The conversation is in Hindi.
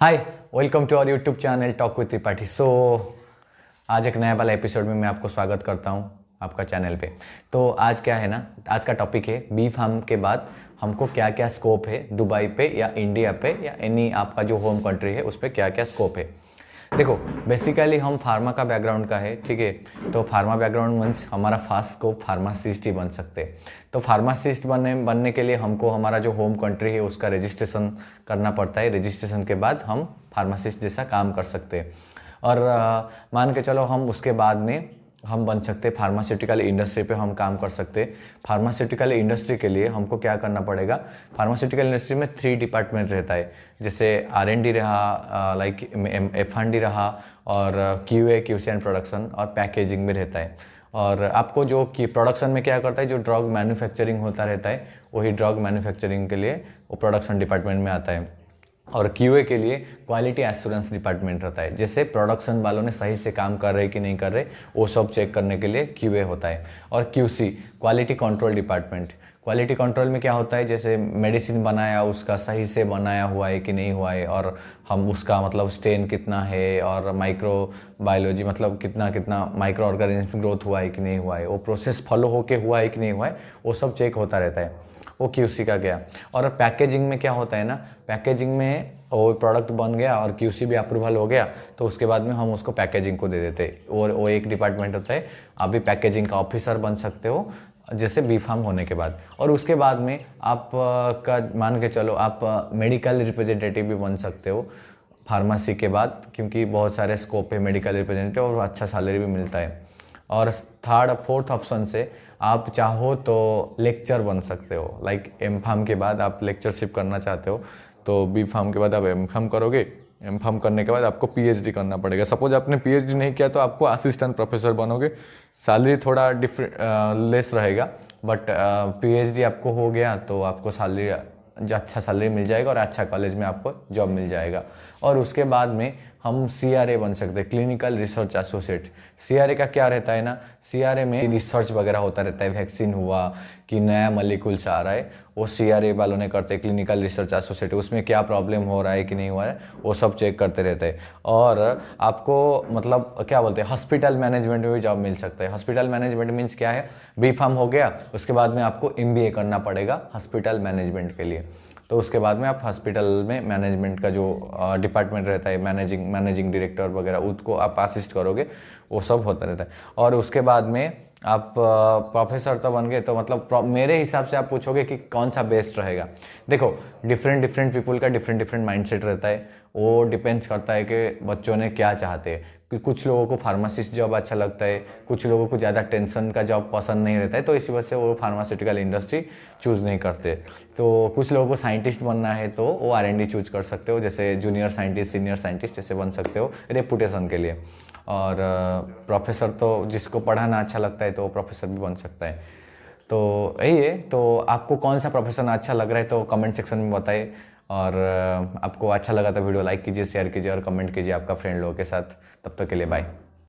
Hi, welcome to our YouTube channel talk with Tripathi. आज एक नया वाला एपिसोड में मैं आपको स्वागत करता हूँ आपका चैनल पे। तो आज क्या है ना, आज का टॉपिक है बी फार्म के बाद हमको क्या क्या स्कोप है दुबई पे या इंडिया पे या एनी आपका जो होम कंट्री है उस पर क्या क्या स्कोप है। देखो, बेसिकली हम फार्मा का बैकग्राउंड का है, ठीक है। तो फार्मा बैकग्राउंड मीन्स हमारा फास्ट स्कोप फार्मासिस्ट ही बन सकते हैं। तो फार्मासिस्ट बनने के लिए हमको हमारा जो होम कंट्री है उसका रजिस्ट्रेशन करना पड़ता है। रजिस्ट्रेशन के बाद हम फार्मासिस्ट जैसा काम कर सकते हैं। और मान के चलो हम उसके बाद में हम बन सकते हैं फार्मास्यूटिकल इंडस्ट्री पे हम काम कर सकते हैं। फार्मास्यूटिकल इंडस्ट्री के लिए हमको क्या करना पड़ेगा, फार्मास्यूटिकल इंडस्ट्री में 3 डिपार्टमेंट रहता है। जैसे R&D रहा, लाइक F&D रहा, और QA QC एंड प्रोडक्शन और पैकेजिंग में रहता है। और आपको जो कि प्रोडक्शन में क्या करता है, जो ड्रग मैन्युफैक्चरिंग होता रहता है वही ड्रग मैन्युफैक्चरिंग के लिए वो प्रोडक्शन डिपार्टमेंट में आता है। और QA के लिए क्वालिटी एश्योरेंस डिपार्टमेंट रहता है। जैसे प्रोडक्शन वालों ने सही से काम कर रहे कि नहीं कर रहे वो सब चेक करने के लिए QA होता है। और QC quality control department. Quality control में क्या होता है, जैसे मेडिसिन बनाया उसका सही से बनाया हुआ है कि नहीं हुआ है, और हम उसका मतलब स्टेन कितना है, और माइक्रो बायोलॉजी मतलब कितना कितना माइक्रो ऑर्गेनिज्म ग्रोथ हुआ है कि नहीं हुआ है, वो प्रोसेस फॉलो होके हुआ है कि नहीं हुआ है, वो सब चेक होता रहता है। वो QC का गया। और पैकेजिंग में क्या होता है ना, पैकेजिंग में वो प्रोडक्ट बन गया और QC भी अप्रूवल हो गया तो उसके बाद में हम उसको पैकेजिंग को दे देते हैं। और वो एक डिपार्टमेंट होता है। आप भी पैकेजिंग का ऑफिसर बन सकते हो जैसे बी फार्म होने के बाद। और उसके बाद में आप का मान के चलो आप मेडिकल रिप्रेजेंटेटिव भी बन सकते हो फार्मेसी के बाद, क्योंकि बहुत सारे स्कोप है मेडिकल रिप्रेजेंटेटिव और अच्छा सैलरी भी मिलता है। और थर्ड फोर्थ ऑप्शन से आप चाहो तो लेक्चर बन सकते हो। लाइक M.Pharm के बाद आप लेक्चरशिप करना चाहते हो तो बी फार्म के बाद आप M.Pharm करोगे। M.Pharm करने के बाद आपको PhD करना पड़ेगा। सपोज आपने PhD नहीं किया तो आपको असिस्टेंट प्रोफेसर बनोगे। सैलरी थोड़ा लेस रहेगा, बट PhD आपको हो गया तो आपको सैलरी अच्छा सैलरी मिल जाएगा और अच्छा कॉलेज में आपको जॉब मिल जाएगा। और उसके बाद में हम CRA बन सकते हैं, क्लिनिकल रिसर्च एसोसिएट। CRA का क्या रहता है ना, CRA में रिसर्च वगैरह होता रहता है, वैक्सीन हुआ कि नया मॉलिक्यूल्स आ रहा है वो CRA वालों ने करते हैं। क्लिनिकल रिसर्च एसोसिएट उसमें क्या प्रॉब्लम हो रहा है कि नहीं हुआ है वो सब चेक करते रहते हैं। और आपको मतलब क्या बोलते हैं, हॉस्पिटल मैनेजमेंट में भी जॉब मिल सकता है। हॉस्पिटल मैनेजमेंट मीन्स क्या है, बी फार्म हो गया उसके बाद में आपको MBA करना पड़ेगा हॉस्पिटल मैनेजमेंट के लिए। तो उसके बाद में आप हॉस्पिटल में मैनेजमेंट का जो डिपार्टमेंट रहता है, मैनेजिंग डायरेक्टर वगैरह, उसको आप असिस्ट करोगे, वो सब होता रहता है। और उसके बाद में आप प्रोफेसर तो बन गए तो मतलब मेरे हिसाब से आप पूछोगे कि कौन सा बेस्ट रहेगा। देखो, डिफरेंट पीपल का डिफरेंट माइंडसेट रहता है। वो डिपेंड्स करता है कि बच्चों ने क्या चाहते हैं। कि कुछ लोगों को फार्मासिस्ट जॉब अच्छा लगता है, कुछ लोगों को ज़्यादा टेंशन का जॉब पसंद नहीं रहता है, तो इसी वजह से वो फार्मास्यूटिकल इंडस्ट्री चूज़ नहीं करते। तो कुछ लोगों को साइंटिस्ट बनना है तो वो R&D चूज कर सकते हो, जैसे जूनियर साइंटिस्ट सीनियर साइंटिस्ट जैसे बन सकते हो रेपुटेशन के लिए। और प्रोफेसर तो जिसको पढ़ाना अच्छा लगता है तो वो प्रोफेसर भी बन सकता है। तो यही है। तो आपको कौन सा प्रोफेशन अच्छा लग रहा है तो कमेंट सेक्शन में बताइए। और आपको अच्छा लगा तो वीडियो लाइक कीजिए, शेयर कीजिए और कमेंट कीजिए आपका फ्रेंड लोगों के साथ। तब तक के लिए बाय।